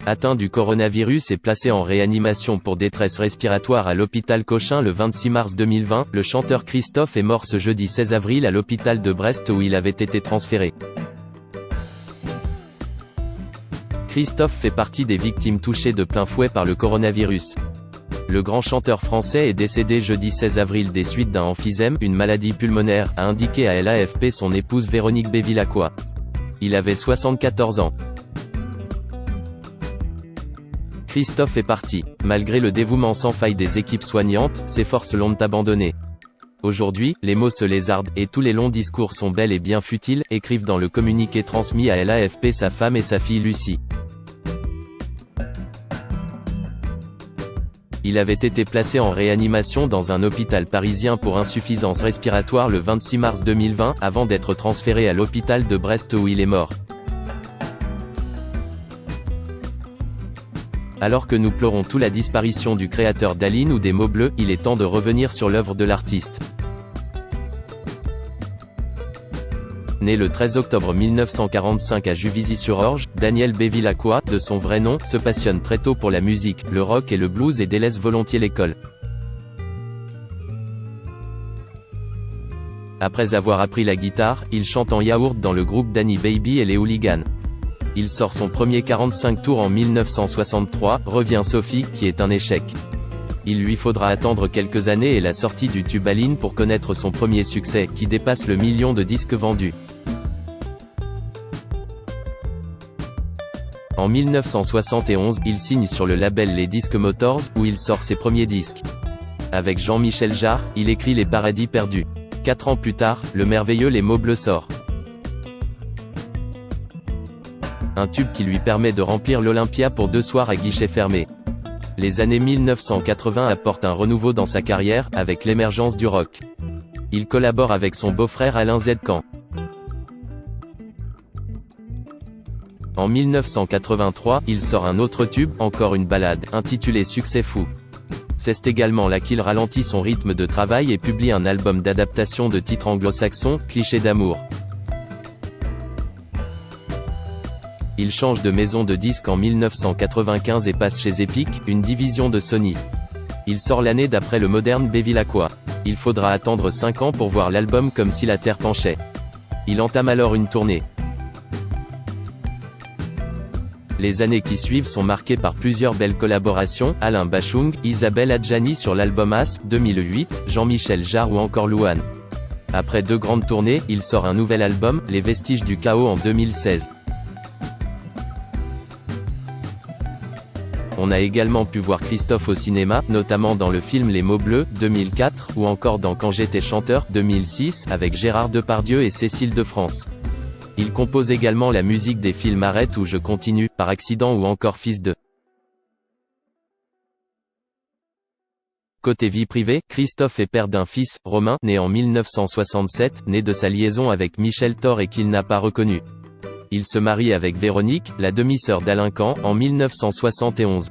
atteint du coronavirus et placé en réanimation pour détresse respiratoire à l'hôpital Cochin le 26 mars 2020, le chanteur Christophe est mort ce jeudi 16 avril à l'hôpital de Brest où il avait été transféré. Christophe fait partie des victimes touchées de plein fouet par le coronavirus. Le grand chanteur français est décédé jeudi 16 avril des suites d'un emphysème, une maladie pulmonaire, a indiqué à l'AFP son épouse Véronique Bevilacqua. Il avait 74 ans. Christophe est parti. Malgré le dévouement sans faille des équipes soignantes, ses forces l'ont abandonné. Aujourd'hui, les mots se lézardent, et tous les longs discours sont bel et bien futiles, écrivent dans le communiqué transmis à l'AFP sa femme et sa fille Lucie. Il avait été placé en réanimation dans un hôpital parisien pour insuffisance respiratoire le 26 mars 2020, avant d'être transféré à l'hôpital de Brest où il est mort. Alors que nous pleurons tous la disparition du créateur d'Aline ou des mots bleus, il est temps de revenir sur l'œuvre de l'artiste. Né le 13 octobre 1945 à Juvisy-sur-Orge, Daniel Bevilacqua, de son vrai nom, se passionne très tôt pour la musique, le rock et le blues et délaisse volontiers l'école. Après avoir appris la guitare, il chante en yaourt dans le groupe Danny Baby et les Hooligans. Il sort son premier 45 tours en 1963, Revient Sophie, qui est un échec. Il lui faudra attendre quelques années et la sortie du tube Aline pour connaître son premier succès, qui dépasse le million de disques vendus. En 1971, il signe sur le label Les Disques Motors, où il sort ses premiers disques. Avec Jean-Michel Jarre, il écrit Les Paradis Perdus. 4 ans plus tard, le merveilleux Les Mots Bleus sort. Un tube qui lui permet de remplir l'Olympia pour 2 soirs à guichet fermé. Les années 1980 apportent un renouveau dans sa carrière, avec l'émergence du rock. Il collabore avec son beau-frère Alain Zedcan. En 1983, il sort un autre tube, encore une ballade, intitulée Succès fou. C'est également là qu'il ralentit son rythme de travail et publie un album d'adaptation de titres anglo-saxons, Clichés d'amour. Il change de maison de disques en 1995 et passe chez Epic, une division de Sony. Il sort l'année d'après le moderne Bevilacqua. Il faudra attendre 5 ans pour voir l'album Comme si la terre penchait. Il entame alors une tournée. Les années qui suivent sont marquées par plusieurs belles collaborations, Alain Bachung, Isabelle Adjani sur l'album As, 2008, Jean-Michel Jarre ou encore Louane. Après 2 grandes tournées, il sort un nouvel album, Les Vestiges du Chaos en 2016. On a également pu voir Christophe au cinéma, notamment dans le film Les Mots Bleus, 2004, ou encore dans Quand j'étais chanteur, 2006, avec Gérard Depardieu et Cécile de France. Il compose également la musique des films Arrête ou Je continue, Par accident ou encore Fils de. Côté vie privée, Christophe est père d'un fils, Romain, né en 1967, né de sa liaison avec Michel Thor et qu'il n'a pas reconnu. Il se marie avec Véronique, la demi-sœur d'Alain Kahn, en 1971.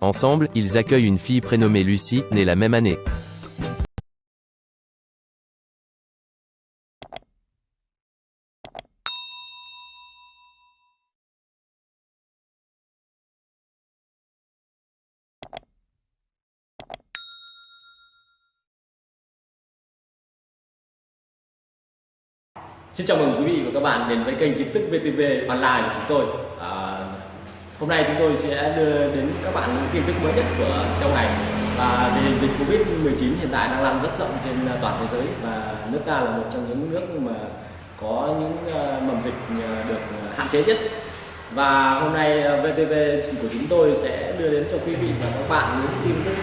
Ensemble, ils accueillent une fille prénommée Lucie, née la même année. Xin chào mừng quý vị và các bạn đến với kênh tin tức VTV Online của chúng tôi. Hôm nay chúng tôi sẽ đưa đến các bạn những tin tức mới nhất của trong ngày. Và tình hình dịch Covid-19 hiện tại đang lan rất rộng trên toàn thế giới và nước ta là một trong những nước mà có những mầm dịch được hạn chế nhất. Và hôm nay VTV của chúng tôi sẽ đưa đến cho quý vị và các bạn những tin tức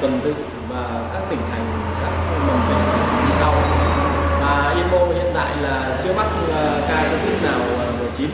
tuần tự và các tỉnh thành, các mầm dịch như sau. Yên Mô hiện tại là chưa mắc ca Covid nào 19